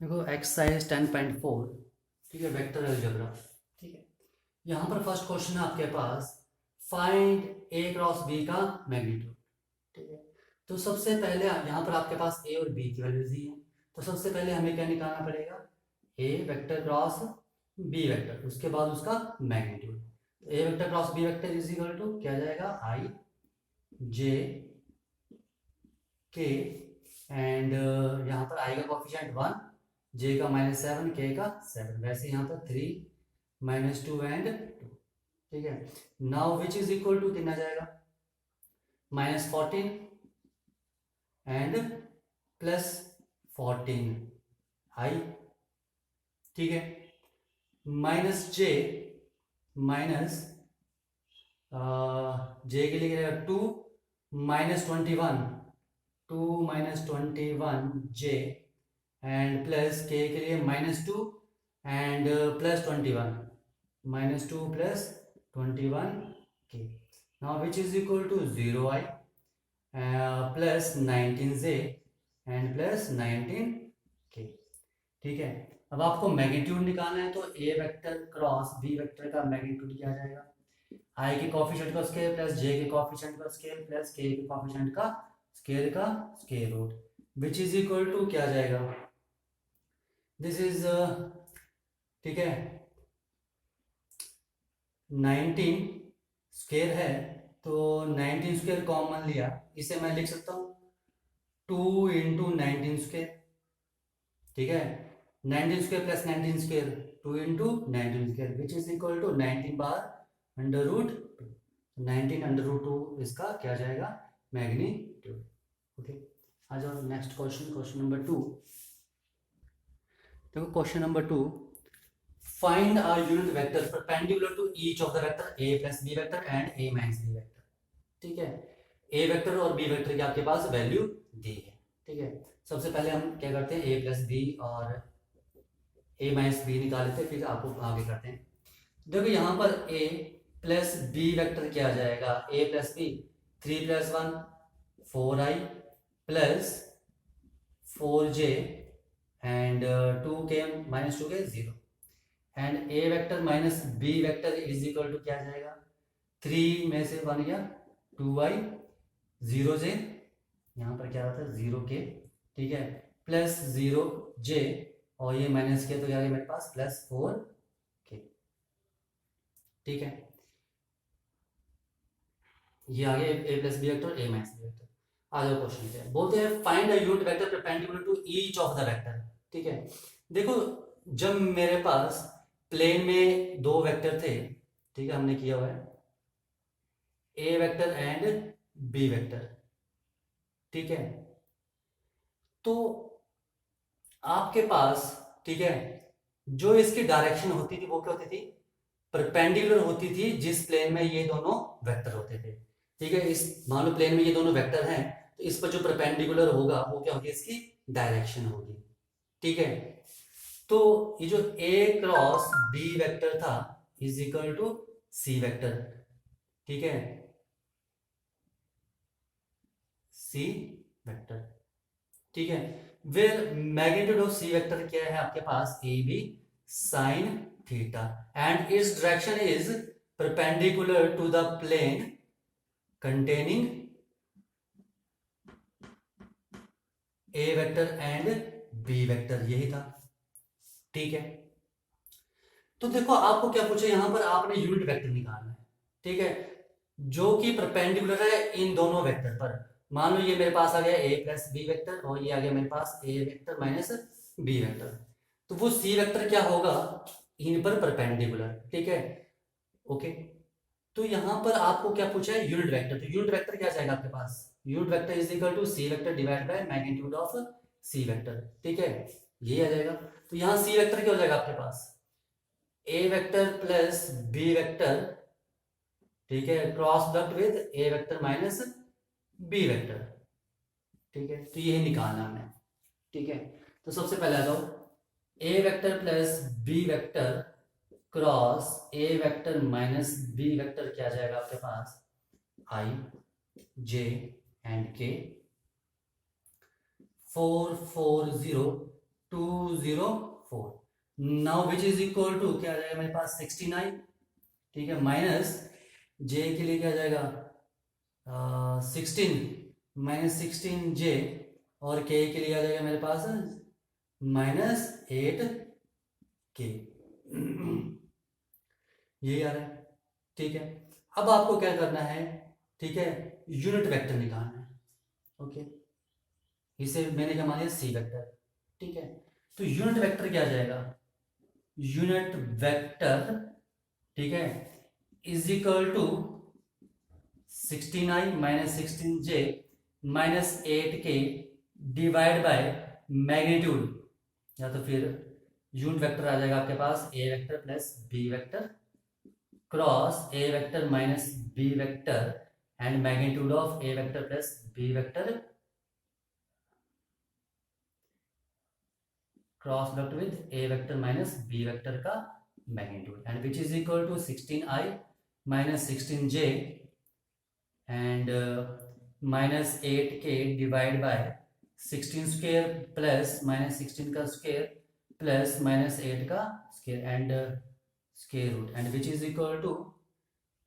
देखो एक्सरसाइज 10.4, ठीक है, वेक्टर अलजेब्रा। ठीक है, यहाँ पर फर्स्ट क्वेश्चन है आपके पास, फाइंड ए क्रॉस बी का मैग्नीट्यूड। ठीक है, तो सबसे पहले यहाँ पर आपके पास ए और बी की वैल्यूज दी है, तो सबसे पहले हमें क्या निकालना पड़ेगा, A vector cross B vector, उसके बाद उसका मैग्नीट्यूड। तो A vector cross B vector is equal to क्या जाएगा, आई जे के, एंड यहाँ पर आई का कोफिशिएंट 1, जे का -7, के का 7, वैसे यहाँ पर 3 -2 एंड 2। ठीक है, now which is equal to कितना जाएगा, -14 एंड +14 आई। ठीक है, माइनस जे, माइनस जे के लिए क्या 2 -21, 2 -21 जे, एंड प्लस के लिए -2 and +21, -2 +21 K. Now which is equal to 0 I plus 19 J and plus 19 K. ठीक है, अब आपको मैग्नीट्यूड निकालना है, तो A vector cross B vector का मैग्नीट्यूड क्या जाएगा, आई के कॉफिशिएंट का स्केयर प्लस जे के कॉफिशिएंट का स्केयर प्लस के कॉफिशिएंट का square root, which is equal to क्या जाएगा, दिस इज ठीक है 19 स्केयर है, तो 19 स्केयर कॉमन लिया, इसे मैं लिख सकता हूँ 2 इंटू 19 स्केयर। ठीक है, 19 square plus 19 square, 2 into 19 square, which is equal to 19 बार अंडर रूट 19 अंडर रूट 2, इसका क्या जाएगा, मैग्नीट्यूड। ओके, आ जाओ नेक्स्ट क्वेश्चन, क्वेश्चन नंबर 2। देखो question number 2, find a unit vector perpendicular to each of the vector A plus B vector and A minus B vector. ठीक है, A vector और B vector की आपके पास value दी है। ठीक है, सबसे पहले हम क्या करते हैं, ए प्लस बी और ए माइनस बी निकाल लेते हैं, फिर आपको आगे करते हैं। देखो यहाँ पर ए प्लस बी वेक्टर क्या आ जाएगा, A plus B 3 + 1 4 I plus 4 J and 2 K -2 K 0, and A vector minus B vector is equal to क्या आ जाएगा, 3 में से 1 गया 2 आई 0 जे, यहाँ पर क्या होता है 0 के। ठीक है, प्लस 0 जे, और ये माइनस के, तो क्या मेरे पास +4 के। ठीक है, ये आगे A plus B vector A minus B vector. आ जाओ क्वेश्चन पे, बोलते हैं find a unit vector perpendicular to each of the vector. ठीक है, देखो जब मेरे पास प्लेन में दो वेक्टर थे, ठीक है, हमने किया हुआ है A vector and B vector. ठीक है, तो आपके पास, ठीक है, जो इसकी डायरेक्शन होती थी वो क्या होती थी, परपेंडिकुलर होती थी जिस प्लेन में ये दोनों वेक्टर होते थे। ठीक है, इस मान लो प्लेन में ये दोनों वेक्टर हैं, तो इस पर जो परपेंडिकुलर होगा वो क्या होगी, इसकी डायरेक्शन होगी। ठीक है, तो ये जो ए क्रॉस बी वेक्टर था is equal to C vector. ठीक है, सी वेक्टर। ठीक है, where magnitude of C vector क्या है आपके पास, A B sine theta, and it's direction is perpendicular to the plane containing A vector and B vector, यही था। ठीक है, तो देखो आपको क्या पूछे, यहां पर आपने यूनिट वेक्टर निकालना है। ठीक है, जो कि परपेंडिकुलर है इन दोनों वेक्टर पर। मान लो ये मेरे पास आ गया ए प्लस बी वेक्टर, और ये आ गया मेरे पास A vector minus B vector, तो वो सी वेक्टर क्या होगा, इन पर परपेंडिकुलर। ठीक है, ओके, तो यहां पर आपको क्या पूछा है, यूनिट वेक्टर, तो यूनिट वेक्टर क्या जाएगा आपके पास, unit vector is equal to C vector divide by magnitude of C vector. ठीक है, ये आ जाएगा, तो यहां सी वेक्टर क्या हो जाएगा आपके पास, A vector plus B vector, ठीक है, cross product with A vector minus B vector. ठीक है, तो यही निकालना हमें। ठीक है, तो सबसे पहले आ जाओ, A vector plus B vector cross A vector minus B vector क्या जाएगा आपके पास, आई जे एंड के 4 4 0 204। Now which is equal to क्या आ जाएगा मेरे पास 69, ठीक है, माइनस जे के लिए क्या आ जाएगा 16 माइनस 16 जे, और के के लिए आ जाएगा मेरे पास -8 के। यही आ रहा है, ठीक है। अब आपको क्या करना है, ठीक है, यूनिट वेक्टर निकालना है, ओके। इसे मैंने क्या मान लिया सी वेक्टर, ठीक है। तो यूनिट वेक्टर क्या आ जाएगा, यूनिट वेक्टर, ठीक है, is equal to 69 minus 16 J minus 8 K divide by magnitude, या तो फिर यूनिट वेक्टर आ जाएगा आपके पास A vector plus B vector cross A vector minus B vector and magnitude of A vector plus B vector cross product with A vector minus B vector का magnitude, and which is equal to 16i minus 16j and minus 8k divide by 16 square plus minus 16 का square plus minus 8 का square and square root, and which is equal to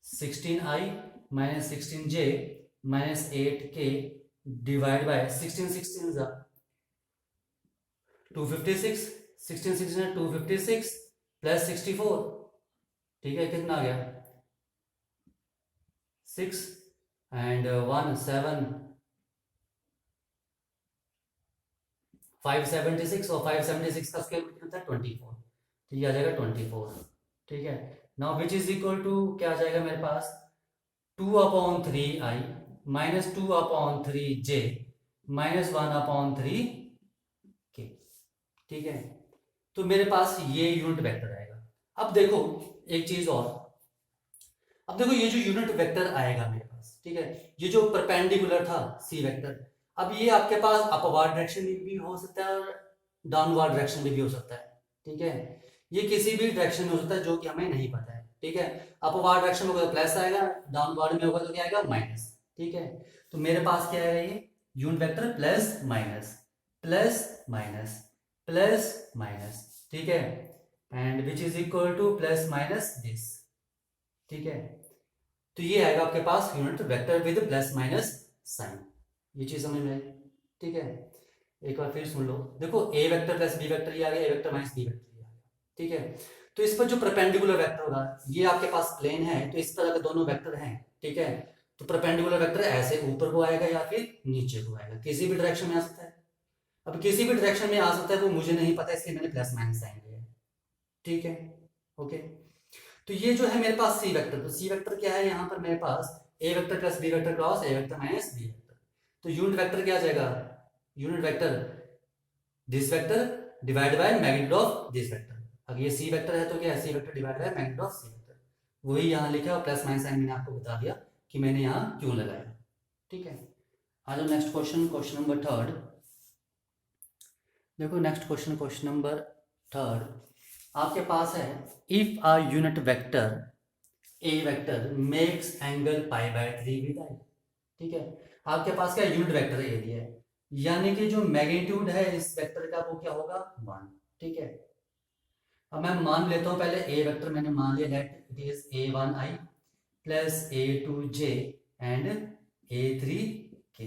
16i minus 16j minus 8k divide by 16 256, 16 256 plus 64, ठीक है, कितना आ गया 6 and 1 7 576, और 576 का square कितना था 24, तो ये आ जाएगा 24, ठीक है। Now which is equal to क्या आ जाएगा मेरे पास 2/3i minus 2/3j minus 1/3k, ठीक है। तो मेरे पास ये यूनिट वेक्टर आएगा। अब देखो एक चीज और, अब देखो ये जो यूनिट वेक्टर आएगा मेरे पास, ठीक है, ये जो परपेंडिकुलर था सी वेक्टर, अब ये आपके पास अपवर्ड डायरेक्शन में भी हो सकता है और डाउनवर्ड डायरेक्शन में भी हो सकता है, ठीक है। ये किसी भी डायरेक्शन में हो सकता है जो कि हमें नहीं पता है, ठीक है। अपवर्ड डायरेक्शन में होगा तो प्लस आएगा, डाउनवर्ड में होगा तो क्या आएगा माइनस, ठीक है। तो मेरे पास क्या आएगा ये unit vector plus minus plus minus plus minus, ठीक है, and which is equal to plus minus this, ठीक है। तो ये आएगा आपके पास unit vector with plus minus sign, ये चीज समझ में आई, ठीक है। एक बार फिर सुन लो, देखो ए वेक्टर प्लस बी वेक्टर ये आ गया, ए वेक्टर माइनस बी वेक्टर ये आ गया, ठीक है। तो इस पर जो परपेंडिकुलर वेक्टर होगा, ये आपके पास प्लेन है, तो इस पर अगर दोनों वेक्टर हैं, ठीक है, तो परपेंडिकुलर वेक्टर ऐसे ऊपर को आएगा या फिर नीचे को आएगा, किसी भी डायरेक्शन में आ सकता है। अब किसी भी डायरेक्शन में आ सकता है वो मुझे नहीं पता, इसलिए मैंने प्लस माइनस साइन लिया है, ठीक है, ओके। तो ये जो है मेरे पास सी वेक्टर, तो सी वेक्टर क्या है यहाँ पर मेरे पास A vector plus B vector cross A vector minus B vector, तो यूनिट वेक्टर क्या आ जाएगा, unit vector this vector divide by magnitude of this vector, अगर ये सी वेक्टर है तो क्या है C vector divide by magnitude of C vector, वही यहाँ लिखा और प्लस माइनस साइन मैंने आपको बता दिया कि मैंने यहाँ क्यों लगाया, ठीक है। आ जाओ नेक्स्ट क्वेश्चन, क्वेश्चन नंबर 3। देखो नेक्स्ट क्वेश्चन, क्वेश्चन नंबर 3 आपके पास है, if a unit vector A vector makes angle π/3 with I, ठीक है। आपके पास क्या यूनिट वेक्टर ए दिया है, यानी कि जो मैग्नीट्यूड है इस वेक्टर का वो क्या होगा 1, ठीक है। अब मैं मान लेता हूं पहले ए वेक्टर मैंने मान लिया let it is a1i plus a2j and a3k,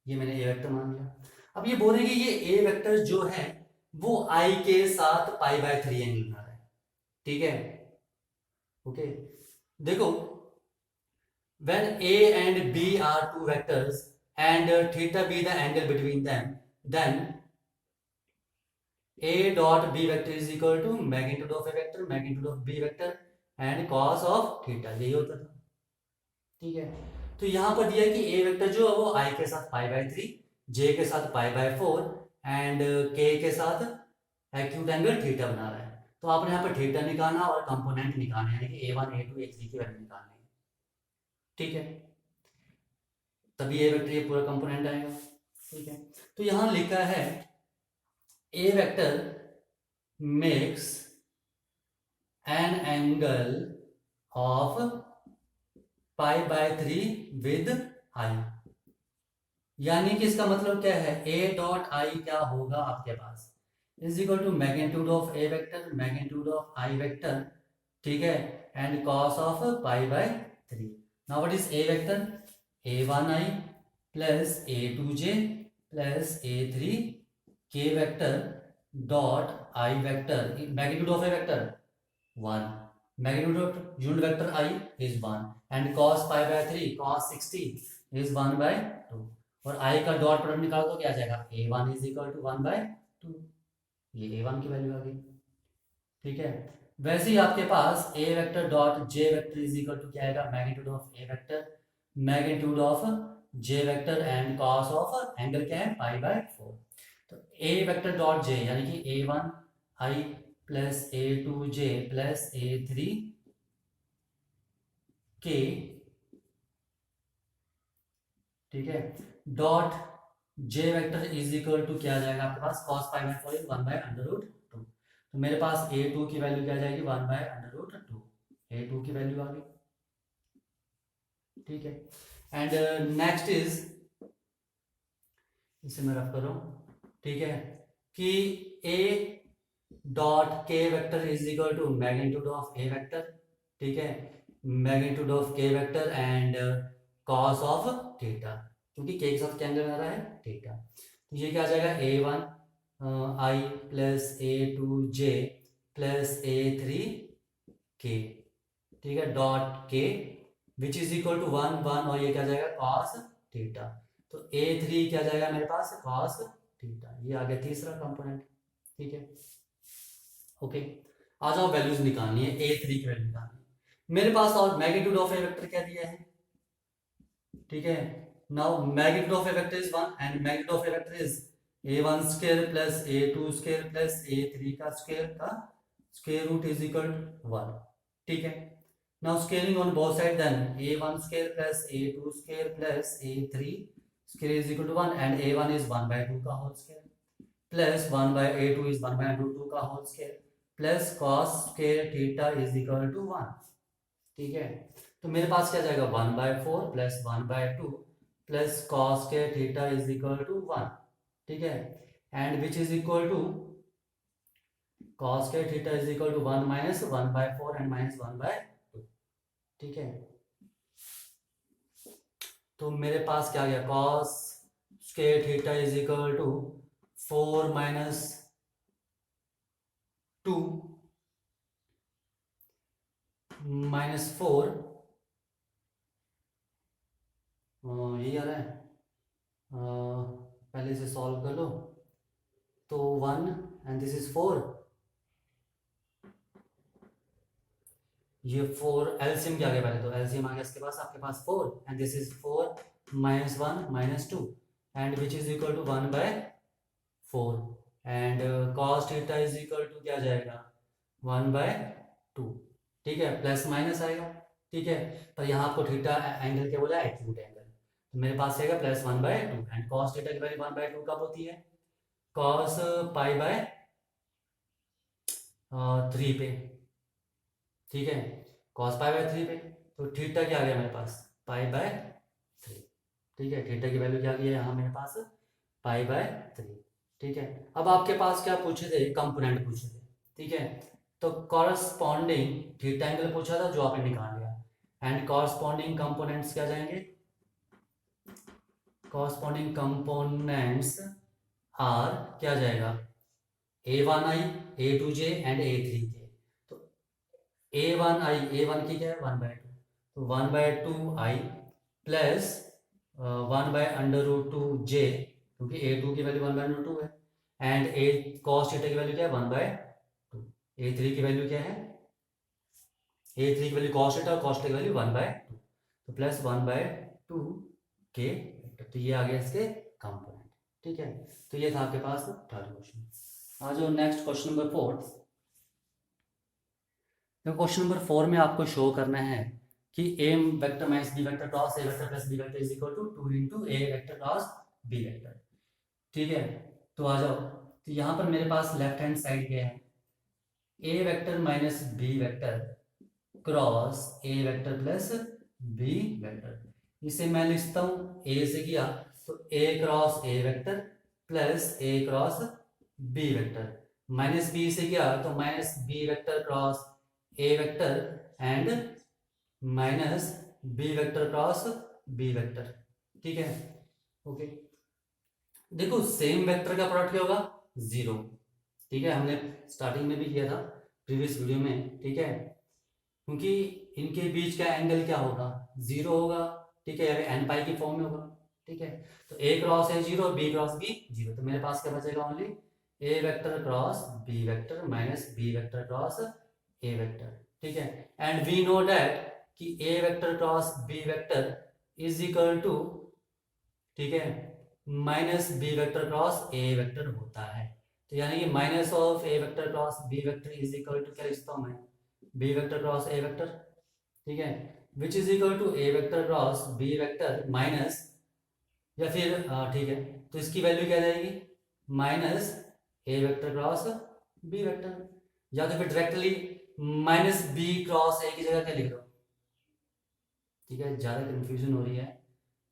ये मैंने ए वेक्टर मान लिया। अब ये बोल रहे हैं कि ये ए वेक्टर जो है वो आई के साथ π/3 एंगल बना रहा है, ठीक है, ओके। देखो when a and b are two vectors and theta be the angle between them, then a dot b vector is equal to magnitude of a vector magnitude of b vector and cos of theta, यही होता था, ठीक है। तो यहां पर दिया कि a वेक्टर जो है वो i के साथ π/3, j के साथ π/4 एंड k के साथ एक्यूट एंगल थीटा बना रहा है, तो आपने यहाँ पर थीटा निकालना और कंपोनेंट निकालना है, यानी कि a1 a2 a3 की वैल्यू निकालनी है, ठीक है, तभी ए वेक्टर ये पूरा कंपोनेंट आएगा, ठीक है। तो यहां लिखा है A vector makes an angle of π/3 with I, यानी कि इसका मतलब क्या है, ए डॉट आई क्या होगा आपके पास is equal to magnitude of A vector, magnitude of I vector, ठीक है, and cos of pi by 3। Now what is A vector? a1i plus a2j plus a3k vector dot I vector, magnitude of A vector 1, magnitude of unit vector i is 1 and cos pi by 3 cos 60 is 1 by 2 और i का dot product निकालो तो क्या आ जाएगा? a1 is equal to 1 by 2, ये a1 की value आ गई, ठीक है। वैसे ही आपके पास a vector dot j vector is equal to क्या आएगा? Magnitude of a vector, magnitude of j vector and cos of angle क्या है? Pi by 4। तो a वेक्टर डॉट j यानी कि a1 i plus a2j plus a3k, ठीक है, dot j vector is equal to क्या आ जाएगा आपके पास? cos pi by 4 1 by under root 2। तो मेरे पास a2 की वैल्यू क्या आ जाएगी? 1 बाय अंडर रूट 2, a2 की वैल्यू आ गई, ठीक है। एंड नेक्स्ट इज, इसे मैं रख कर रहा हूं, ठीक है, कि a dot k vector is equal to magnitude of a vector, ठीक है, magnitude of k vector and cos of theta, क्योंकि k के साथ क्या एंगल आ रहा है? थीटा। तो ये क्या आ जाएगा? a1 i plus a2j plus a3k, ठीक है, dot k which is equal to 1 1 और ये क्या जाएगा? cos theta. तो a3 क्या जाएगा मेरे पास? cos theta. ये आ गया तीसरा कंपोनेंट, ठीक है, ओके। आ जाओ वैल्यूज निकालनी है, a3 की वैल्यू निकालनी है मेरे पास। और मैग्नीट्यूड ऑफ ए वेक्टर क्या दिया है? ठीक है, now magnitude of A vector is 1 and magnitude of A vector is a1 square plus a2 square plus a3 का square root is equal to 1, ठीक है। Now scaling on both side, then a1 square plus a2 square plus a3 square is equal to 1 and a1 is 1 by 2 का whole square plus 1 by a2 is 1 by root 2 का whole square plus cos square theta is equal to 1, ठीक है। तो मेरे पास क्या जाएगा? 1 by 4 plus 1 by 2 plus cos square theta is equal to 1, ठीक है, and which is equal to cos square theta is equal to 1 minus 1 by 4 and minus 1 by 2, ठीक है। तो मेरे पास क्या आ गया? cos square theta is equal to 4 minus 2 minus 4, यही आ रहा है, पहले से सॉल्व कर लो। तो 1 एंड दिस इज 4, ये 4 एलसीएम क्या आ गया? पहले तो एलसीएम आ गया इसके पास, आपके पास 4 and this is 4 minus 1 minus 2 and which is equal to 1 by 4 and cos theta is equal to क्या जाएगा? 1 by 2, ठीक है, प्लस माइनस आएगा, ठीक है। पर यहाँ आपको थीटा एंगल क्या बोला? Acute angle. तो मेरे पास आएगा plus 1 by 2 and cos theta की वैल्यू 1 by 2 कब होती है? cos पाई बाय 3 पे, ठीक है, cos पाई बाय 3 पे। तो थीटा क्या आ गया मेरे पास? पाई बाय 3, ठीक है, थीटा की वैल्यू क्या आ गई है यहाँ मेरे पास? पाई बाय 3, ठीक है। अब आपके पास क्या पूछे थे? कंपोनेंट पूछे थे, ठीक है। तो कॉरस्पॉन्डिंग थीटा एंगल पूछा था जो आपने निकाल लिया एंड कॉरस्पॉन्डिंग कंपोनेंट्स क्या जाएंगे? कॉरस्पॉन्डिंग कंपोनेंट्स आर क्या जाएगा? a1i a2j and a3k। तो a1 की क्या है? 1 by 2, तो 1 by 2i plus 1 by under root 2j, क्योंकि a2 की वैल्यू 1 by अंडर 2 है एंड a cos थीटा की वैल्यू क्या है? 1 by 2। a3 की वैल्यू क्या है? a3 की वैल्यू cos थीटा और cos थीटा की वैल्यू 1 by 2, तो प्लस 1 by 2 के, तो ये आ गया इसके कंपोनेंट, ठीक है। तो ये था आपके पास थर्ड क्वेश्चन। आ जाओ नेक्स्ट क्वेश्चन नंबर 4। तो क्वेश्चन नंबर 4 में आपको शो करना है कि a vector minus b vector cross a vector plus b vector is equal to 2 into a vector cross b vector, ठीक है। तो आ जाओ, तो यहाँ पर मेरे पास लेफ्ट हैंड साइड क्या है? a vector minus b vector cross a vector plus b vector. इसे मैं लिखता हूँ, a से किया तो a cross a vector plus a cross b vector, minus B से क्या, तो minus B vector cross A vector and minus B vector cross B vector. ठीक है, ओके। देखो सेम वेक्टर का प्रोडक्ट क्या होगा, जीरो। ठीक है, हमने स्टार्टिंग में भी किया था प्रीवियस वीडियो में। ठीक है, क्योंकि इनके बीच का एंगल क्या होगा, जीरो होगा। ठीक है, या फिर एन पाई की फॉर्म में होगा। ठीक है, तो A cross A zero, B cross B zero, तो मेरे पास क्या बचेगा, only A vector cross B vector minus B vector cross A vector. ठीक है, एंड वी नो दैट कि A vector cross B vector is equal to, ठीक है, minus B vector cross A vector होता है। तो यानी कि minus of A vector cross B vector is equal to क्या लिखता हूं मैं, B vector cross A vector. ठीक है, which is equal to A vector cross B vector minus, या फिर ठीक है, तो इसकी वैल्यू क्या जाएगी, minus A vector cross B vector, या तो फिर directly minus B cross A की जगह क्या लिख दो। ठीक है, ज्यादा कंफ्यूजन हो रही है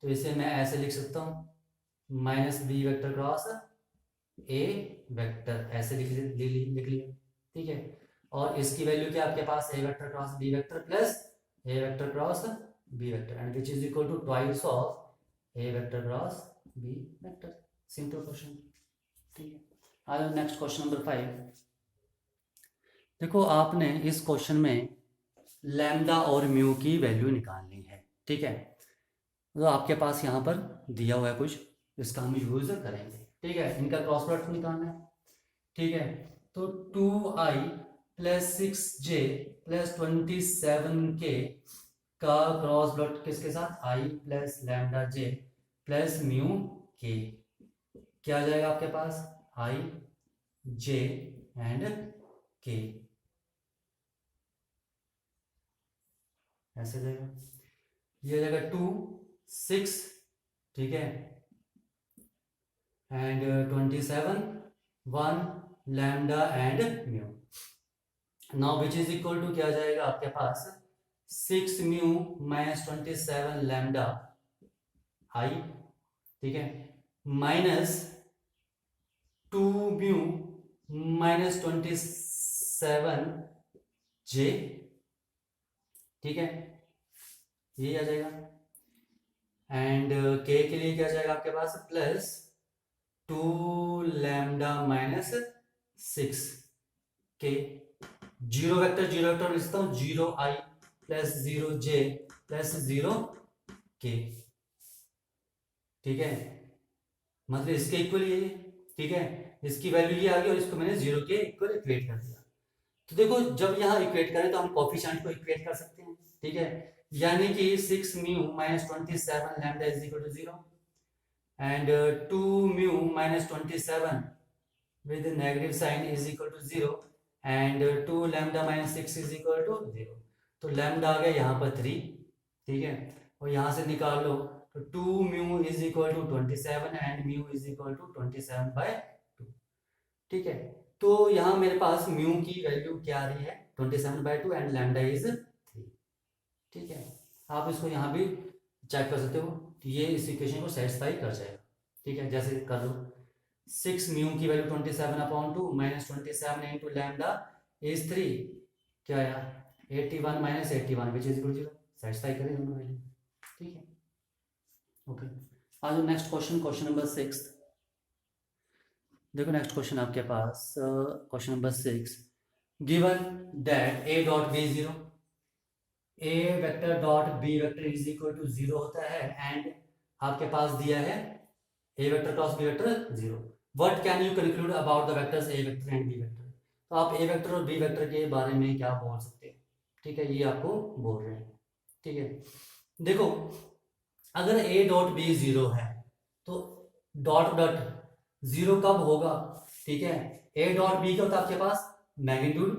तो इसे मैं ऐसे लिख सकता हूँ, minus B vector cross A vector, ऐसे लिख लिया। ठीक है, और इसकी वैल्यू क्या आपके पास, A vector cross B vector plus A vector cross B vector, and which is equal to twice of A vector cross B vector. Simple question. ठीक है, आ जाओ नेक्स्ट क्वेश्चन नंबर 5। देखो आपने इस क्वेश्चन में लैम्डा और म्यू की value निकालनी है। ठीक है, तो आपके पास यहाँ पर दिया हुआ है कुछ, इसका हम यूज करेंगे। ठीक है, इनका क्रॉस प्रोडक्ट निकालना है। ठीक है, तो 2i plus 6j plus 27k का क्रॉस प्रोडक्ट किसके साथ, i plus lambda j plus mu k, क्या आ जाएगा आपके पास, i j एंड k, ऐसे जाएगा। ये जाएगा 2 6, ठीक है, and 27 1 lambda and mu. Now which is equal to क्या जाएगा आपके पास, 6 म्यू माइनस 27 लैम्डा आई, ठीक है, माइनस 2 म्यू माइनस 27 जे। ठीक है, ये आ जाएगा, एंड के के लिए क्या जाएगा आपके पास, प्लस 2 लैम्डा माइनस 6 के, जीरो वेक्टर लिखता हूं, 0i plus 0j plus 0k। ठीक है, मतलब इसके इक्वल ये, ठीक है, इसकी वैल्यू ये आ गई और इसको मैंने 0 के इक्वल इक्वेट कर दिया। तो देखो जब यहाँ इक्वेट करें तो हम कोफिशिएंट को इक्वेट कर सकते हैं। ठीक है, यानी कि 6 mu minus 27 lambda is equal to 0 and 2 mu minus 27 with negative sign is equal to 0 and 2 lambda minus 6 is equal to 0। तो लैम्डा आ गया यहाँ पर 3। ठीक है, और यहाँ से निकाल लो, तो 2 mu is equal to 27 and mu is equal to 27/2। ठीक है, तो यहाँ मेरे पास म्यू की वैल्यू क्या आ रही है, 27/2 एंड लैम्डा इज 3। ठीक है, आप इसको यहाँ भी चेक कर सकते हो, ये इस इक्वेशन को सेटिस्फाई कर जाएगा। ठीक है, जैसे कर लो, 6 म्यू की value 27/2 minus 27 into lambda is 3, क्या आया 81 minus 81 which is equal to 0, satisfy करें दोनों वैल्यू। ठीक है, ओके। आज नेक्स्ट क्वेश्चन, क्वेश्चन नंबर 6। देखो नेक्स्ट क्वेश्चन आपके पास, question number 6, given that a dot b 0, a vector dot b vector is equal to 0 होता है, एंड आपके पास दिया है a vector cross b vector 0। What can you conclude about the vectors a vector and b vector. तो आप a vector और b vector के बारे में क्या बोल सकते हैं। ठीक है, ये आपको बोल रहे हैं। ठीक है, देखो अगर a डॉट b 0 है तो डॉट डॉट 0 कब होगा। ठीक है, a डॉट b क्या होता है आपके पास, magnitude,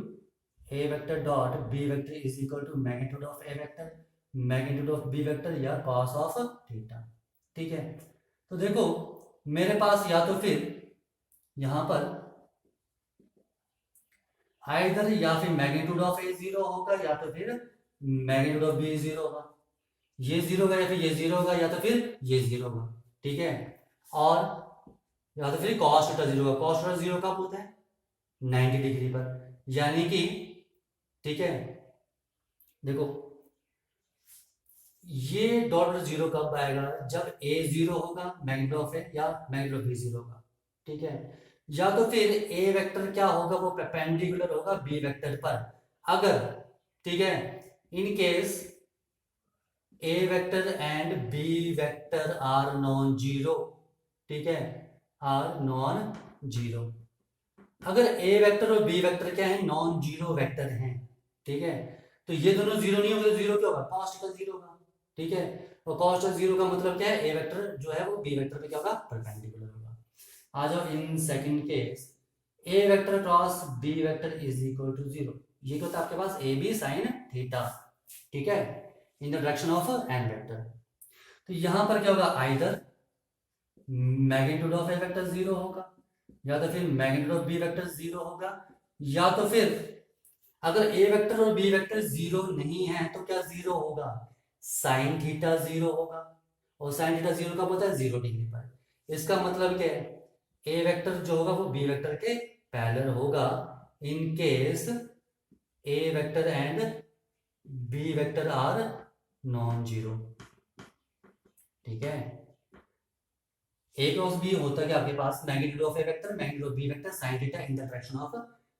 a vector dot b vector is equal to magnitude of a vector, magnitude of b vector या cos ऑफ थीटा। ठीक है, तो देखो मेरे पास या तो फिर यहां पर आइदर या फिर मैग्नीट्यूड ऑफ ए 0 होगा या तो फिर मैग्नीट्यूड ऑफ बी 0 होगा, ये 0 होगा या फिर ये 0 होगा या तो फिर ये 0 होगा। ठीक है, और या तो फिर cos थीटा 0 होगा। cos थीटा 0 कब होता है, 90 डिग्री पर, यानी कि ठीक है देखो ये डॉट जीरो कब आएगा, जब ए जीरो होगा मैग्नीट्यूड ऑफ ए या मैग्नीट्यूड ऑफ बी जीरो होगा, ठीक है। या तो फिर ए वेक्टर क्या होगा, वो परपेंडिकुलर होगा बी वेक्टर पर, अगर ठीक है in case A vector and B vector are non zero, ठीक है आर नॉन जीरो। अगर ए वेक्टर और बी वेक्टर क्या है, नॉन जीरो वेक्टर हैं, ठीक है, तो ये दोनों जीरो नहीं होंगे तो जीरो क्या होगा, कॉस्ट का जीरो होगा, ठीक है। और कॉस्ट ऑफ जीरो का मतलब क्या है, ए वेक्टर जो है वो बी वेक्टर पे क्या होगा, परपेंडिकुलर होगा। आ जाओ in second case, A vector cross B vector is equal to zero, ये होता है आपके पास ए बी साइन थीटा, ठीक है, in the direction of n vector. तो यहां पर क्या होगा, either magnitude of A vector zero होगा, या तो फिर magnitude of B vector zero होगा, या तो फिर अगर ए वेक्टर और बी वेक्टर जीरो नहीं है तो क्या जीरो होगा, साइन थीटा जीरो होगा, और साइन थीटा जीरो कब होता है, 0 डिग्री पर। इसका मतलब क्या है, ए वेक्टर जो होगा वो बी वेक्टर के पैरेलल होगा in case A vector and B vector are non zero, ठीक है। ए क्रॉस बी होता है कि आपके पास magnitude of A vector magnitude of B vector sine theta in the direction of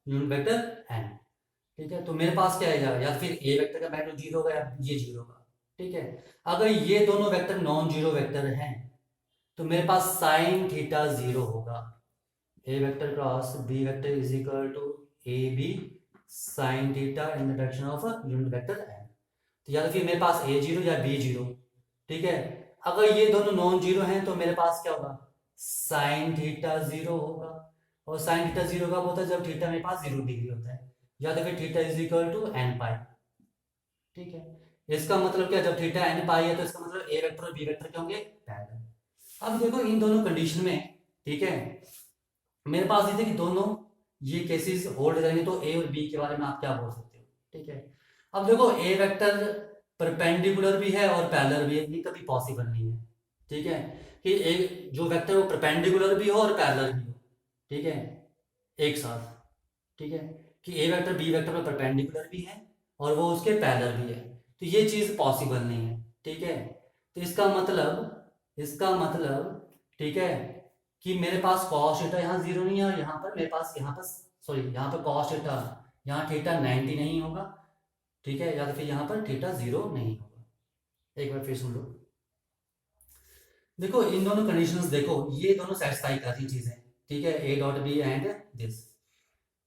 unit vector N, ठीक है। तो मेरे पास क्या आएगा, या फिर ए वेक्टर का मैग्नीट्यूड जीरो होगा या ये जीरो होगा, ठीक है। अगर ये दोनों वेक्टर नॉन जीरो वेक्टर हैं तो मेरे पास साइन थीटा जीरो होगा, A vector cross B vector is equal to A B sine theta in the direction of unit vector N. तो या तो फिर मेरे पास ए जीरो या बी जीरो, ठीक है। अगर ये दोनों नॉन जीरो हैं तो मेरे पास क्या होगा, साइन थीटा जीरो होगा, और साइन थीटा जीरो कब होता है, जब थीटा मेरे पास 0 डिग्री होता है, या तो फिर theta is equal to N pi, ठीक है। इसका मतलब क्या, जब थीटा एन पाई है तो इसका मतलब ए वेक्टर और बी वेक्टर क्या होंगे, पैरेलल। अब देखो इन दोनों कंडीशन में, ठीक है, मेरे पास ये थे कि दोनों ये केसेस होल्ड करेंगे तो ए और बी के बारे में आप क्या बोल सकते हो, ठीक है। अब देखो ए वेक्टर परपेंडिकुलर भी है और पैरेलल भी है, ये कभी पॉसिबल नहीं है, ठीक है, कि एक जो वेक्टर वो परपेंडिकुलर भी हो और पैरेलल भी हो, ठीक है, एक साथ, ठीक है, कि ए वेक्टर बी वेक्टर पर परपेंडिकुलर भी है और वो उसके पैरेलल भी है, तो ये चीज पॉसिबल नहीं है, ठीक है। तो इसका मतलब ठीक है कि मेरे पास कॉस थीटा यहाँ जीरो नहीं है, और यहाँ पर सॉरी यहाँ पर कॉस थीटा, यहाँ थीटा 90 नहीं होगा, ठीक है, या तो फिर यहाँ पर थीटा जीरो नहीं होगा। एक बार फिर सुन लो, देखो इन दोनों कंडीशंस देखो, ये दोनों सेटिस्फाई करती चीजें, ठीक है, A dot B and this,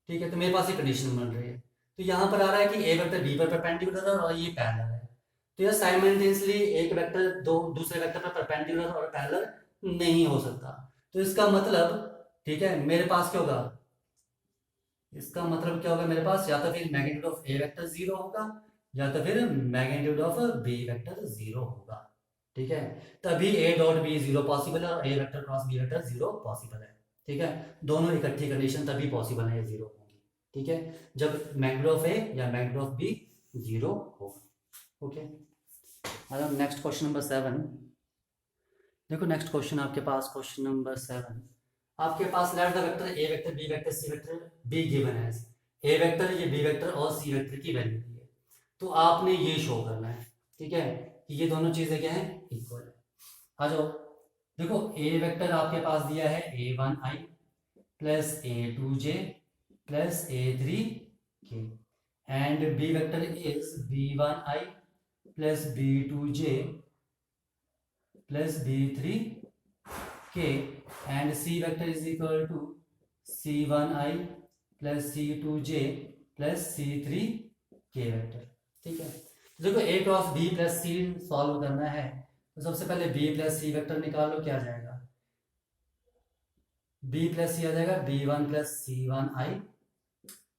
ठीक है। तो मेरे पास ये कंडीशन बन रही है, तो यहाँ पर आ रहा है कि ए वेक्टर बी पर परपेंडिकुलर है और ये पैरेलल है, तो यह साइमल्टेनियसली एक वेक्टर दो दूसरे वेक्टर पर परपेंडिकुलर और पैरेलल नहीं हो सकता। तो इसका मतलब ठीक है मेरे पास क्या होगा, इसका मतलब क्या होगा, मेरे पास या तो फिर magnitude of A vector zero होगा, या तो फिर magnitude of B vector zero होगा, ठीक है। तभी A dot B zero possible है और A vector cross B vector zero possible है, ठीक है। दोनों इकट्ठी कंडीशन तभी पॉसिबल है, जीरो होगी, ठीक है, जब मैग्नीट्यूड ऑफ ए या मैग्नीट्यूड ऑफ बी जीरो होगा, ओके। नेक्स्ट क्वेश्चन नंबर 7, देखो नेक्स्ट क्वेश्चन आपके पास, क्वेश्चन नंबर 7 आपके पास let the vector A vector B vector C vector be given है, ए वेक्टर ये बी वेक्टर और सी वेक्टर की वैल्यू दी है, तो आपने ये शो करना है, ठीक है, कि ये दोनों चीजें क्या है, इक्वल है। आ जाओ, देखो ए वेक्टर आपके पास दिया है a1i plus a2j plus a3k, and B vector is b1i plus b2j plus b3k, and C vector is equal to c1i plus c2j plus c3k vector, ठीक है। तो देखो a cross b plus C solve करना है, तो सबसे पहले b plus C vector निकालो, क्या जाएगा, b प्लस सी आ जाएगा b1 plus c1i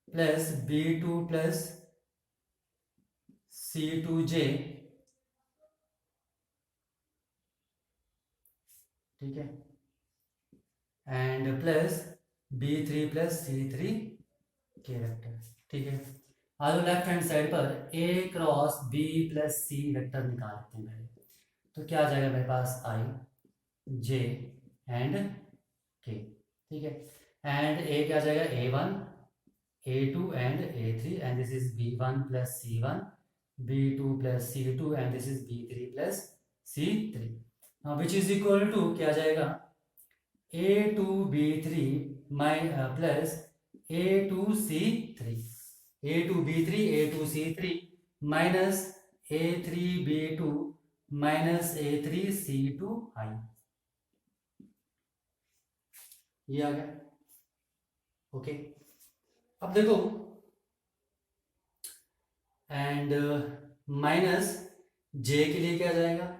plus b2 plus c2j, ठीक है, and plus b3 plus c3k vector, ठीक है। आज लेफ्ट हैंड साइड पर a cross b plus C vector निकाल लेते हैं पहले, तो क्या आ जाएगा मेरे पास i j एंड k, ठीक है, एंड a क्या आ जाएगा a1 A2 and A3 and this is B1 plus C1, B2 plus C2 and this is B3 plus C3. Now which is equal to क्या आ जाएगा A2B3 plus A2C3, A2B3 A2C3 minus A3B2 minus A3C2I, ये आ गया। Okay, अब देखो and minus जे के लिए क्या आ जाएगा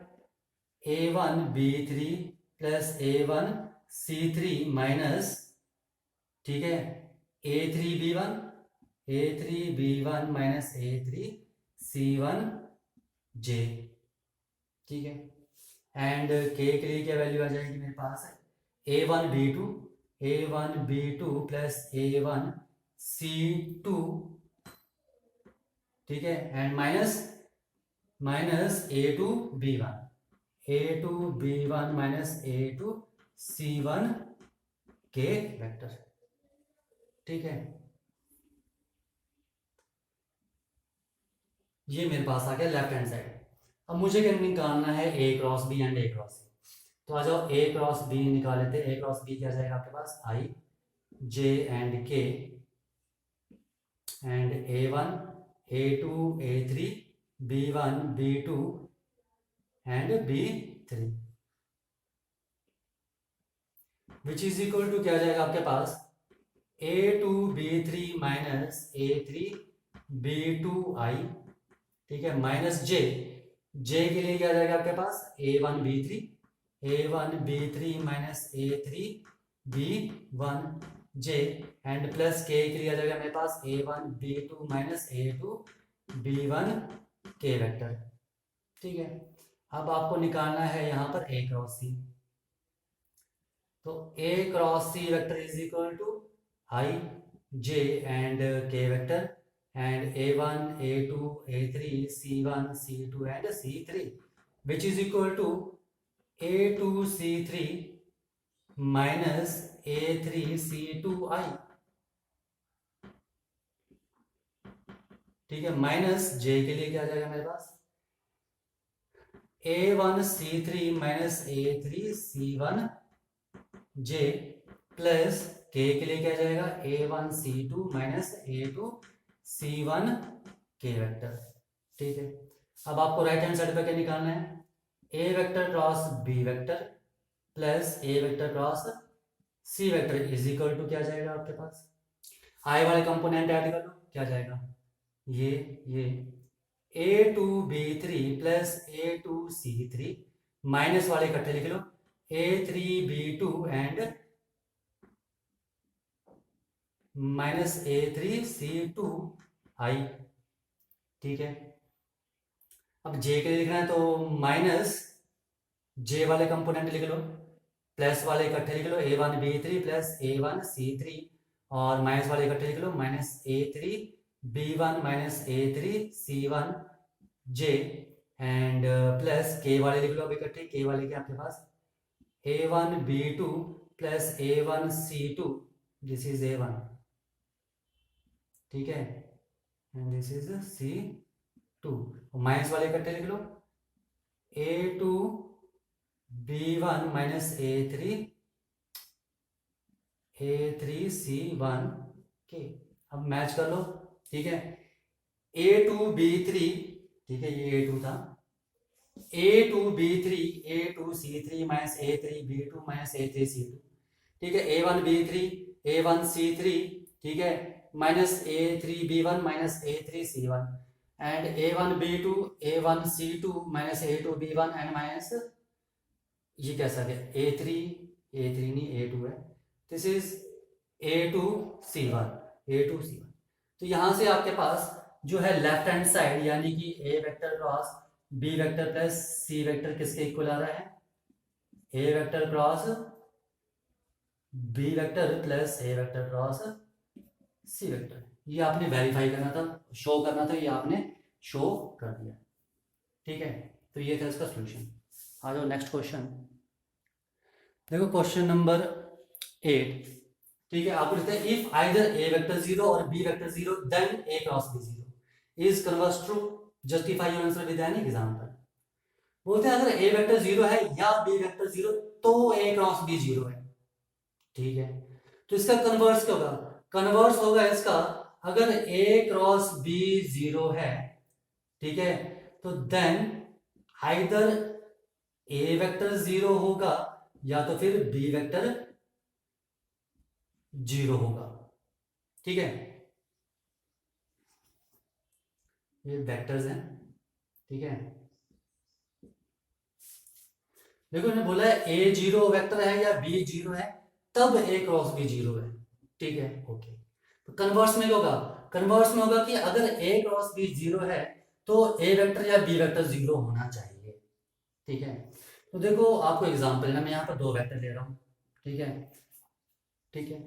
A1B3 प्लस A1C3 माइनस, ठीक है, A3B1 माइनस A3C1J, ठीक है। एंड के के लिए क्या वैल्यू आ जाएगी मेरे पास A1B2 प्लस A1C2, ठीक है, and minus A2B1 minus A2C1 के वेक्टर, ठीक है। ये मेरे पास आ गया लेफ्ट हैंड साइड। अब मुझे क्या निकालना है A cross B and A cross C। तो आ जाओ A क्रॉस B निकाल लेते हैं। A क्रॉस B क्या जाएगा आपके पास I J and K and A1 A2 A3 B1 B2 and B3 which is equal to क्या जाएगा आपके पास A2B3 माइनस A3B2I, ठीक है, माइनस जे के लिए क्या जाएगा आपके पास A1B3 minus A3B1J and plus के लिए आ जाएगा मेरे पास A1B2 माइनस A2B1K वेक्टर, ठीक है। अब आपको निकालना है यहां पर A क्रॉस C। तो A cross C vector is equal to I J and K vector and A1 A2 A3 C1 C2 and C3 which is equal to A2 C3 minus A3 C2I, ठीक है, minus जे के लिए क्या आ जाएगा मेरे पास A1 C3 minus A3 C1J plus के लिए क्या आ जाएगा A1 C2 minus A2 C1K vector, ठीक है। अब आपको राइट हैंड साइड पर क्या निकालना है A vector cross B vector plus A vector cross C vector is equal to क्या आ जाएगा आपके पास आई वाले कंपोनेंट ऐड कर लो, क्या जाएगा ये A2B3 प्लस A2C3 माइनस वाले इकट्ठे लिख लो A3B2 एंड माइनस A3C2I, ठीक है। अब जे के लिए लिखना है तो माइनस जे वाले कंपोनेंट लिख लो, प्लस वाले इकट्ठे लिख लो A1B3 प्लस A1C3 और माइनस वाले इकट्ठे लिख लो minus A3B1 minus A3C1J and plus K वाले लिख लो अब इकट्ठे, के वाले के आपके पास A1B2 plus A1C2, this is A1, ठीक है, and this is C2, minus वाले इकट्ठे लिख लो A2B1 माइनस A3C1K, अब मैच कर लो, ठीक है। A2B3, ठीक है, ये A2 था, A2B3 A2C3 minus A3B2 minus A3C2, ठीक है, A1B3 A1C3, ठीक है, minus A3B1 minus A3C1 and A1B2 A1C2 minus A2B1 and minus ये कैसा है A3 नहीं A2 है, दिस इज A2C1। तो यहां से आपके पास जो है लेफ्ट हैंड साइड यानी कि A vector cross B vector plus C vector किसके इक्वल आ रहा है A vector cross B vector plus A vector cross C vector. ये आपने वेरीफाई करना था, शो करना था, ये आपने शो कर दिया, ठीक है। तो ये था इसका सॉल्यूशन। आ जाओ नेक्स्ट क्वेश्चन, देखो क्वेश्चन नंबर 8, ठीक है, आपको लिखते हैं if either A vector zero और B vector zero then A cross B zero is converse true, justify your answer with an example. बोलते हैं अगर ए वेक्टर जीरो है या बी वेक्टर जीरो तो ए क्रॉस बी जीरो है। ठीक है, तो इसका कन्वर्स क्या होगा? कन्वर्स होगा इसका, अगर ए क्रॉस बी जीरो है, ठीक है, तो then either A vector zero होगा या तो फिर बी वेक्टर जीरो होगा। ठीक है, ये वेक्टर्स हैं। ठीक है, देखो मैंने बोला है ए जीरो वेक्टर है या बी जीरो है तब ए क्रॉस बी जीरो है। ठीक है, ओके। तो कन्वर्स में होगा, कन्वर्स में होगा कि अगर ए क्रॉस बी जीरो है तो ए वेक्टर या बी वेक्टर जीरो होना चाहिए। ठीक है, तो देखो आपको एग्जांपल है ना, मैं यहाँ पर दो वेक्टर ले रहा हूँ। ठीक है, ठीक है,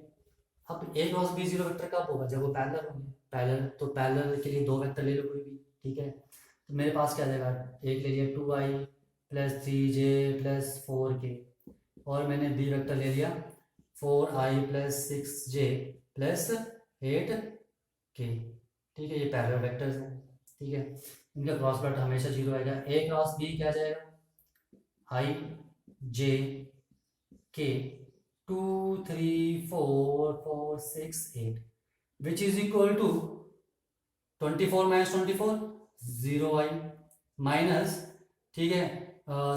अब ए क्रॉस बी जीरो वेक्टर कब होगा? जब वो पैरेलल होंगे। पैरेलल, तो पैरेलल के लिए दो वेक्टर ले लो कोई भी। ठीक है, तो मेरे पास क्या जाएगा, एक ले लिया 2i plus 3j plus 4k, और मैंने बी वेक्टर ले लिया 4i plus 6j plus 8k। ठीक है, ये पैरेलल वेक्टर्स हैं। ठीक है, इनका क्रॉस प्रोडक्ट हमेशा जीरो आएगा। ए क्रॉस बी क्या जाएगा, i j k 2 3 4 4 6 8 which is equal to 24 minus 24 0i minus, ठीक है,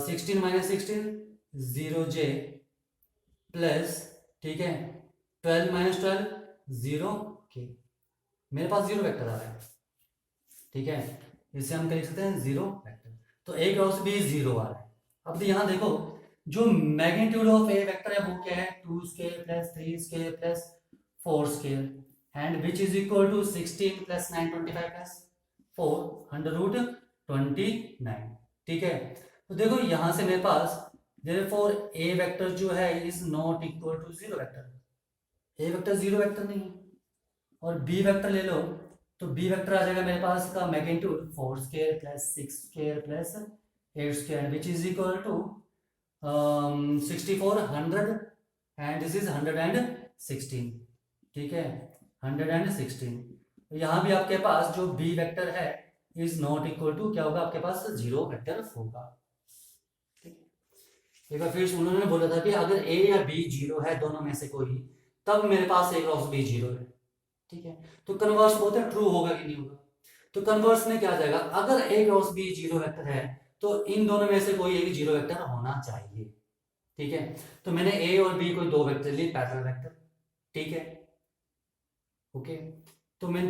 16 minus 16 0j प्लस, ठीक है, 12 minus 12 0k। मेरे पास जीरो वेक्टर आ रहा है। ठीक है, इसे हम क्या लिख सकते हैं, जीरो वेक्टर। तो ए क्रॉस बी जीरो आ रहा है। अब यहाँ देखो जो मैग्नीट्यूड ऑफ ए वेक्टर है वो क्या है, 2 square plus 3 square plus 4 square and which is equal to 16 plus 9 25 plus 4 under root 29। ठीक है, तो देखो यहां से मेरे पास देयरफॉर ए वेक्टर जो है is not equal to zero vector. A vector zero vector नहीं है। और बी वेक्टर ले लो तो बी वेक्टर आ जाएगा मेरे पास का magnitude 4 square plus 6 square plus 8 square which is equal to 64 100 and this is 116। ठीक है, 116। तो यहाँ भी आपके पास जो बी वेक्टर है इज नॉट इक्वल टू क्या होगा, आपके पास जीरो वेक्टर होगा। ठीक है, एक बार फिर उन्होंने बोला था कि अगर ए या बी जीरो है दोनों में से कोई, तब मेरे पास ए क्रॉस बी जीरो है। ठीक है, तो कन्वर्स बोलते हैं ट्रू होगा कि नहीं होगा। तो कन्वर्स में क्या आ जाएगा, अगर A cross B zero vector है तो इन दोनों में से कोई एक जीरो वेक्टर होना चाहिए। ठीक है, तो मैंने ए और बी कोई दो वेक्टर लिए पैरेलल वेक्टर। ठीक है, ओके, तो मैंने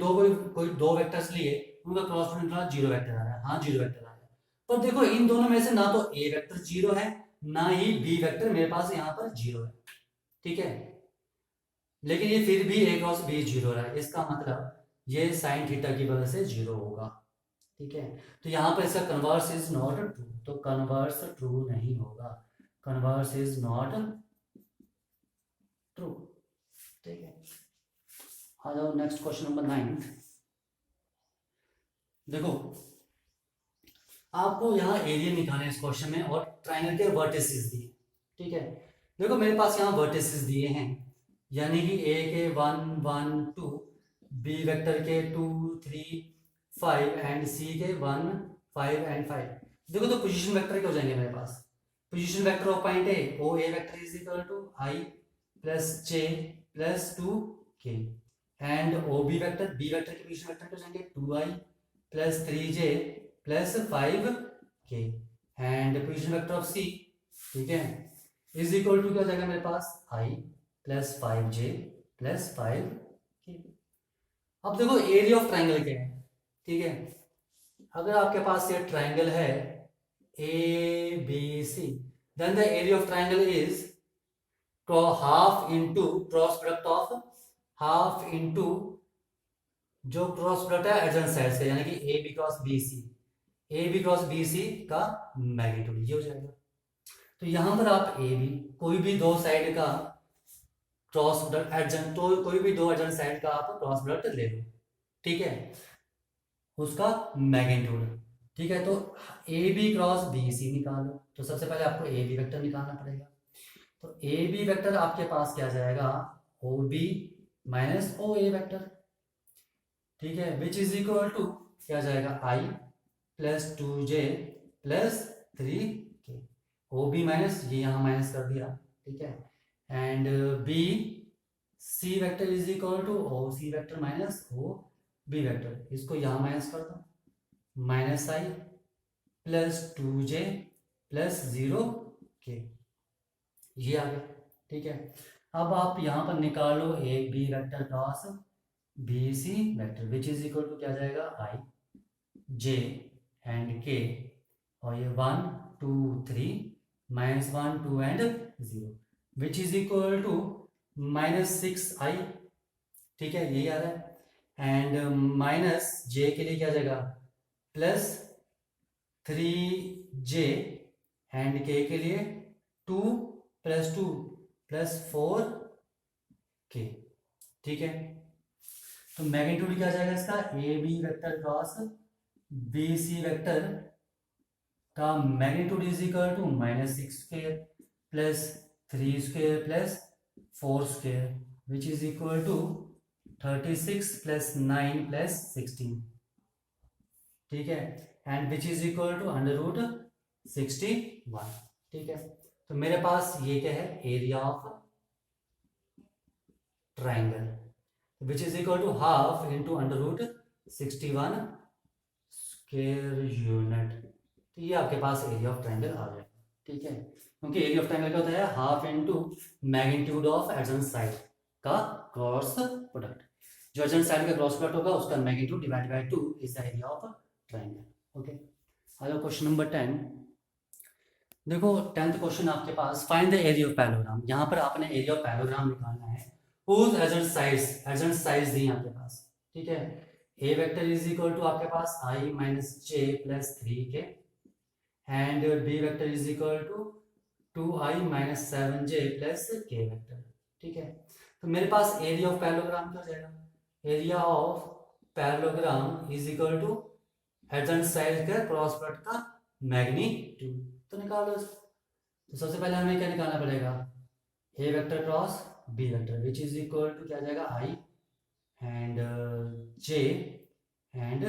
कोई दो वेक्टर्स लिए, उनका क्रॉस प्रोडक्ट जीरो वेक्टर आ रहा है। हाँ, जीरो वेक्टर आ रहा है। पर देखो इन दोनों में से ना तो ए वेक्टर जीरो है ना ही बी वेक्टर मेरे पास यहाँ पर जीरो है। ठीक है, लेकिन ये फिर भी ए क्रॉस बी जीरो है, इसका मतलब ये साइन थीटा की वजह से जीरो होगा। ठीक है, तो यहाँ पर इसका कन्वर्स इज नॉट ट्रू, तो कन्वर्स ट्रू नहीं होगा, कन्वर्स इज नॉट ट्रू। ठीक है, आ जाओ नेक्स्ट क्वेश्चन नंबर 9। देखो आपको यहाँ एरिया निकालना है इस क्वेश्चन में और ट्रायंगल के वर्टिसेस दिए। ठीक है, देखो मेरे पास यहाँ वर्टिसेस दिए हैं, यानी कि ए के 1 1 2, बी वेक्टर के 2 3 5 एंड सी के 1 5 एंड 5। देखो तो पोजीशन वेक्टर क्या हो जाएंगे मेरे पास, position vector of point A O A vector is equal to I plus J plus 2 K and O B vector, B vector के पोजीशन वेक्टर क्या हो जाएंगे 2i plus 3j plus 5k and position vector of C, ठीक है, is equal to क्या हो जाएगा मेरे पास i plus 5j plus 5k। अब देखो एरिया ऑफ ट्राइंगल क्या है। ठीक है, अगर आपके पास ये ट्राइंगल है A B C, then the area of triangle is half into cross product of half into जो क्रॉस प्रोडक्ट है एडजेसेंट साइड्स का, यानी कि A B cross B C, A B cross B C का magnitude ये हो जाएगा। तो यहां पर आप ए बी कोई भी दो साइड का क्रॉस प्रोडक्ट एडजेंट, तो कोई भी दो एडजेंट साइड का आप क्रॉस प्रोडक्ट ले लो। ठीक है, उसका मैग्नीट्यूड। ठीक है, तो A B cross B C निकालो, तो सबसे पहले आपको ए बी वेक्टर निकालना पड़ेगा। तो ए बी वेक्टर आपके पास क्या जाएगा O B minus O A vector, ठीक है, विच इज इक्वल टू क्या जाएगा I plus 2j plus 3k। O B minus ये यहाँ माइनस कर दिया, ठीक है, and B C vector is equal to O C vector minus O B vector, इसको यहाँ माइनस कर दो, माइनस आई प्लस 2j प्लस 0k, ये आ गया, ठीक है। अब आप यहाँ पर निकालो एक B vector cross B C vector which is equal to क्या जाएगा आई जे एंड के, और ये 1 2 3 minus 1 2 and 0 which is equal to minus 6i, ठीक है, यही आ रहा है, एंड माइनस जे के लिए क्या जाएगा प्लस 3j एंड के के लिए 2 प्लस 2 प्लस 4k, ठीक है। तो मैग्नीट्यूड क्या जाएगा इसका A B vector cross B C vector का magnitude is equal to minus 6 square plus 3 square plus 4 square which is equal to 36 plus 9 plus 16, ठीक है, and which is equal to under root 61, ठीक है। तो मेरे पास ये क्या है area of triangle which is equal to half into under root 61 square unit, तो ये आपके पास एरिया ऑफ ट्राइंगल आ जाएगा, ठीक है, क्योंकि एरिया ऑफ ट्राइंगल क्या होता है half into magnitude of adjacent side का क्रॉस प्रोडक्ट, जो एडजेसेंट साइड का क्रॉस प्रोडक्ट होगा उसका magnitude divide by 2 is the area of triangle, okay. आ जाओ क्वेश्चन नंबर 10, देखो 10th क्वेश्चन आपके पास find the area of parallelogram, यहाँ पर आपने एरिया ऑफ पैरेललोग्राम निकालना है, whose adjacent sides दी आपके पास, ठीक है, a vector is equal to आपके पास i minus j plus 3k and b vector is equal to 2i minus 7j plus k vector, ठीक है। तो मेरे पास एरिया ऑफ पैरेललोग्राम क्या हो जाएगा, area of parallelogram is equal two adjacent side का क्रॉस प्रोडक्ट का मैग्नीट्यूड, तो निकालो। तो सबसे पहले हमें क्या निकालना पड़ेगा a vector cross b vector which is equal to क्या जाएगा i and j and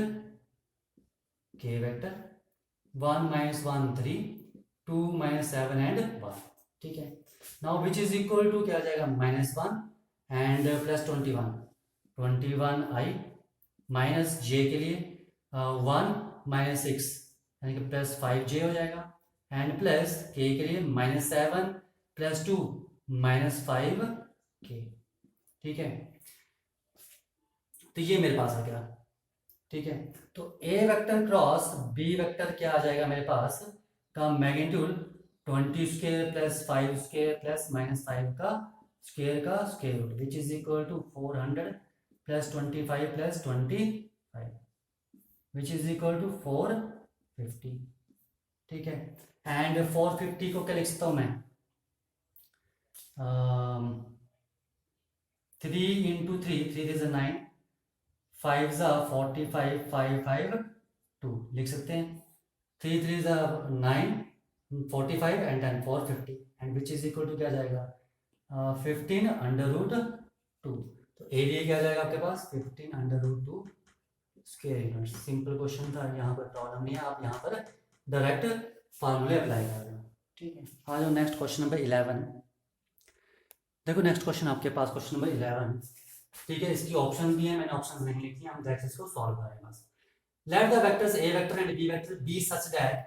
k vector 1 minus 1 3 2 minus 7 and 1, ठीक है। Now which is equal to क्या जाएगा minus 1 and plus 21 i minus j के लिए 1 माइनस 6 यानी कि प्लस 5j हो जाएगा एंड प्लस k के लिए माइनस 7 प्लस 2 माइनस 5k, ठीक है। तो ये मेरे पास आ गया, ठीक है। तो a vector cross b vector क्या आ जाएगा मेरे पास का magnitude 20 square plus 5 square plus minus 5 का square root which is equal to 400 plus 25 plus 25 which is equal to 450, ठीक है। एंड 450 को क्या लिख सकता हूँ मैं 3 इंटू 3 इज 9 5 ज़ा 45 5 5 2 लिख सकते हैं, 3 3 ज़ा 9 45 and 10 450 and which is equal to क्या जाएगा 15 अंडर रूट 2, तो एरिया क्या जाएगा आपके पास 15 under root 2 square unit. Simple question था, यहाँ पर प्रॉब्लम नहीं है, आप यहाँ पर डायरेक्ट फार्मूले अप्लाई कर रहे हो, ठीक है। आ जाओ नेक्स्ट क्वेश्चन नंबर 11, देखो नेक्स्ट क्वेश्चन आपके पास क्वेश्चन नंबर 11, ठीक है, इसकी ऑप्शन भी है, मैंने ऑप्शन नहीं लिखी है, हम डायरेक्ट इसको सॉल्व करेंगे बस। Let the vectors A vector and B vector be such that,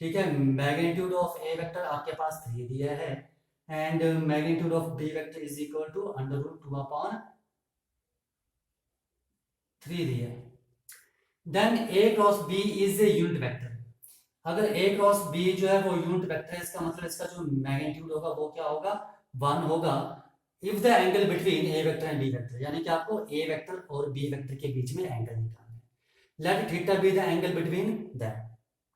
ठीक है, मैग्नीट्यूड ऑफ ए वेक्टर आपके पास 3 दिया है and magnitude of B vector is equal to under root 2 upon 3 दिया है, then A cross B is a unit vector. अगर A cross B जो है वो यूनिट वेक्टर है, इसका मतलब इसका जो मैग्नीट्यूड होगा वो क्या होगा 1 होगा if the angle between A vector and B vector, यानी कि आपको ए वेक्टर और बी वेक्टर के बीच में एंगल निकालना है। Let theta be the angle between that,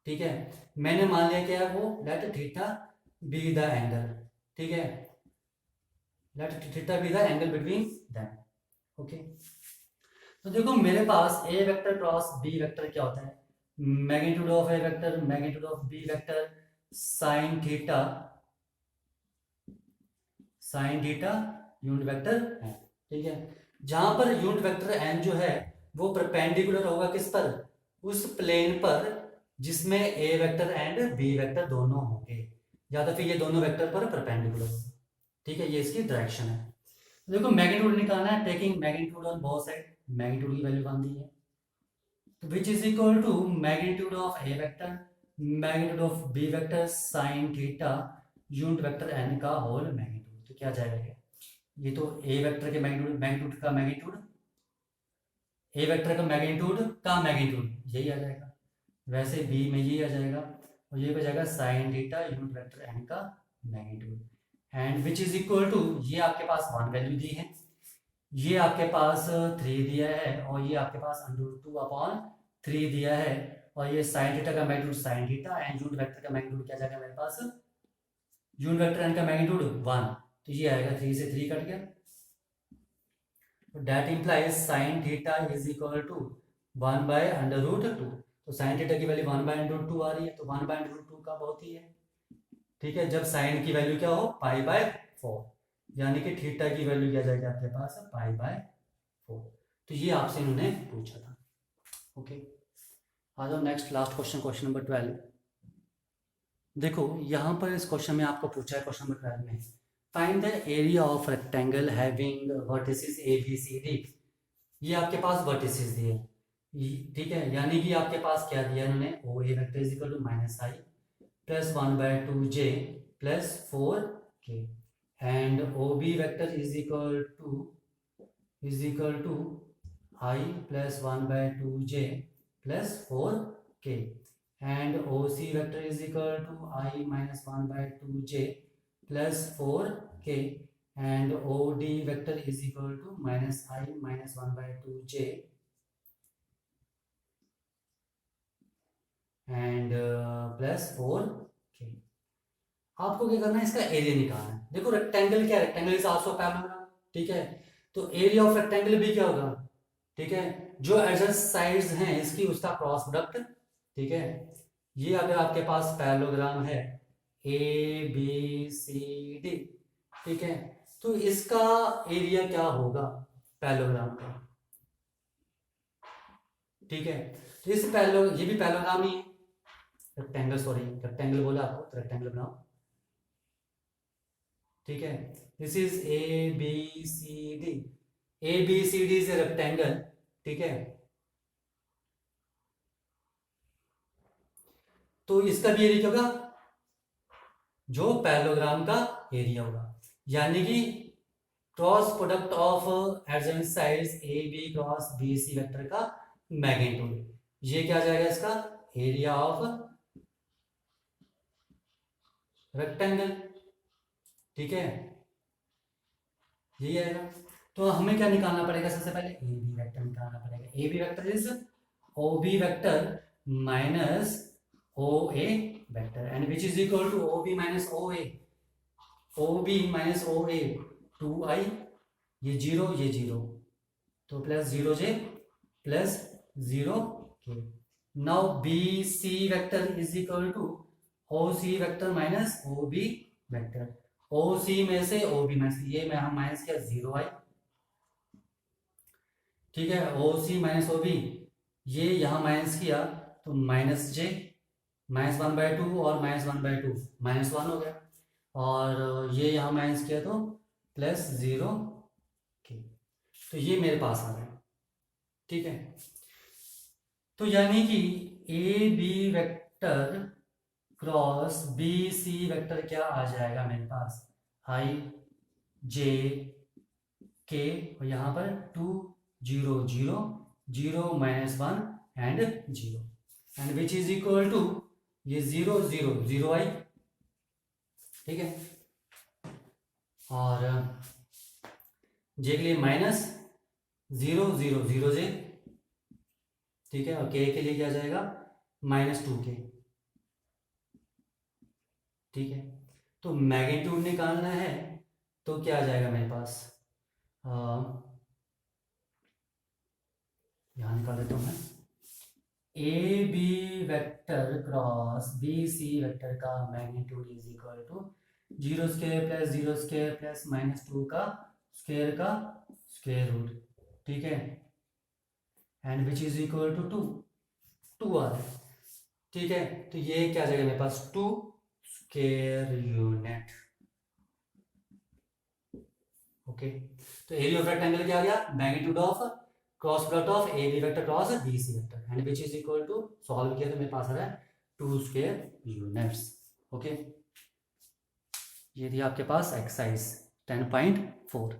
ठीक है, मैंने मान लिया क्या है वो let theta be the angle, ठीक है, let theta be the angle between that, okay. तो देखो मेरे पास A vector cross B vector क्या होता है, magnitude of A vector magnitude of B vector sine theta unit vector N, ठीक है। जहां पर यूनिट वेक्टर एन जो है वो परपेंडिकुलर होगा किस पर, उस प्लेन पर जिसमें ए वेक्टर एंड बी वेक्टर दोनों होंगे, या तो फिर ये दोनों वेक्टर पर परपेंडिकुलर होगा, ठीक है। ये इसकी डायरेक्शन है। देखो मैग्नीट्यूड निकालना है, taking magnitude on both side, magnitude की वैल्यू मान दी है, तो which is equal to magnitude of A vector magnitude of B vector sine theta unit vector N का होल मैग्नीट्यूड। तो क्या जाएगा, ये तो ए वेक्टर के मैग्नीट्यूड मैग्नीट्यूड का मैग्नीट्यूड, ए वेक्टर का मैग्नीट्यूड यही आ जाएगा, वैसे बी में यही आ जाएगा, और ये हो जाएगा sine theta unit vector N का magnitude, and which is equal to, ये आपके पास 1 वैल्यू दी है, ये आपके पास 3 दिया है, और ये आपके पास √2/3 दिया है, और ये साइन थीटा का magnitude sine theta, and unit vector का मैग्नीट्यूड क्या जाएगा मेरे पास, यूनिट वेक्टर एन का मैग्नीट्यूड 1, तो ये आएगा 3 से 3 कट गया, that implies sine theta is equal to 1/√2, तो साइन थीटा की वैल्यू 1/√2 आ रही है, तो 1/√2 का बहुत ही है, ठीक है। जब साइन की वैल्यू क्या हो π/4, यानी कि थीटा की वैल्यू क्या जाएगी आपके पास π/4, तो ये आपसे इन्होंने पूछा था, ओके। आ जाओ next last question, question number 12। देखो यहाँ पर इस क्वेश्चन में आपको पूछा है, क्वेश्चन नंबर 12 में find the area of rectangle having vertices A B C D. ये आपके पास वर्टिसेस दिए, ठीक है, यानी कि आपके पास क्या दिया इन्होंने, O A vector is equal to -i plus 1/2j plus 4k, and O B vector is equal to i plus 1/2j plus 4k, and OC vector is equal to I minus 1/2j plus 4k, and OD vector is equal to minus I minus 1/2j and plus 4k। आपको क्या करना है, इसका area निकालना है। देखो rectangle क्या है, रेक्टेंगल इज आल्सो पैराबोला, ठीक है, तो एरिया ऑफ रेक्टेंगल भी क्या होगा, ठीक है, जो एडजेसेंट साइड्स हैं इसकी उसका क्रॉस प्रोडक्ट, ठीक है। ये अगर आपके पास पैरेललोग्राम है ए बी सी डी, ठीक है, तो इसका एरिया क्या होगा पैरेललोग्राम का, ठीक है। तो इस ये भी पैरेललोग्राम ही है, रेक्टेंगल, सॉरी रेक्टेंगल बोला आपको, तो रेक्टेंगल बनाओ, ठीक है। This is A B C D, A B C D is a rectangle, ठीक है, तो इसका भी एरिया क्या होगा, जो पैरेललोग्राम का एरिया होगा, यानी कि cross product of adjacent sides A B cross B C vector का मैग्नीट्यूड, ये क्या जाएगा इसका एरिया ऑफ रेक्टेंगल, ठीक है, यही आएगा। तो हमें क्या निकालना पड़ेगा, सबसे पहले ए बी वेक्टर निकालना पड़ेगा। A B vector is O B vector minus O A vector, and which is equal to O B minus O B minus O A 2i, ये 0 तो plus 0j plus 0k। Now B C vector is equal to O C vector minus O B vector, O C में से ओ B minus, ये में हम minus किया 0i, ठीक है, ओ सी माइनस ओ बी, ये यहां माइनस किया तो माइनस j, -1/2 और -1/2 -1 हो गया, और ये यहाँ माइनस किया तो प्लस 0k, तो ये मेरे पास आ गया, ठीक है। तो यानी कि A B vector cross B C vector क्या आ जाएगा मेरे पास, i j k, और यहाँ पर 2 0 0 0 -1 and 0, and which is equal to ये 0 0 0i, ठीक है, और जे के लिए -0 0 0j, ठीक है, और k के लिए क्या जाएगा -2k, ठीक है। तो मैग्नीट्यूड निकालना है तो क्या आ जाएगा मेरे पास, यहां निकाल देता हूं मैं, A B vector cross B C vector का magnitude is equal to 0² plus 0² plus -2 का स्क्वायर का स्क्वायर रूट, ठीक है, and which is equal to 2 आ रहा है, ठीक है। तो ये क्या आ जाएगा मेरे पास 2 स्क्वायर यूनिट, ओके। तो एरिया ऑफ रेक्टेंगल क्या आ गया, magnitude of cross product of A B vector cross B C vector and which is equal to, solve किया तो मेरे पास आ रहा है 2 स्क्वायर यूनिट्स, ओके। ये थी आपके पास एक्सरसाइज 10.4।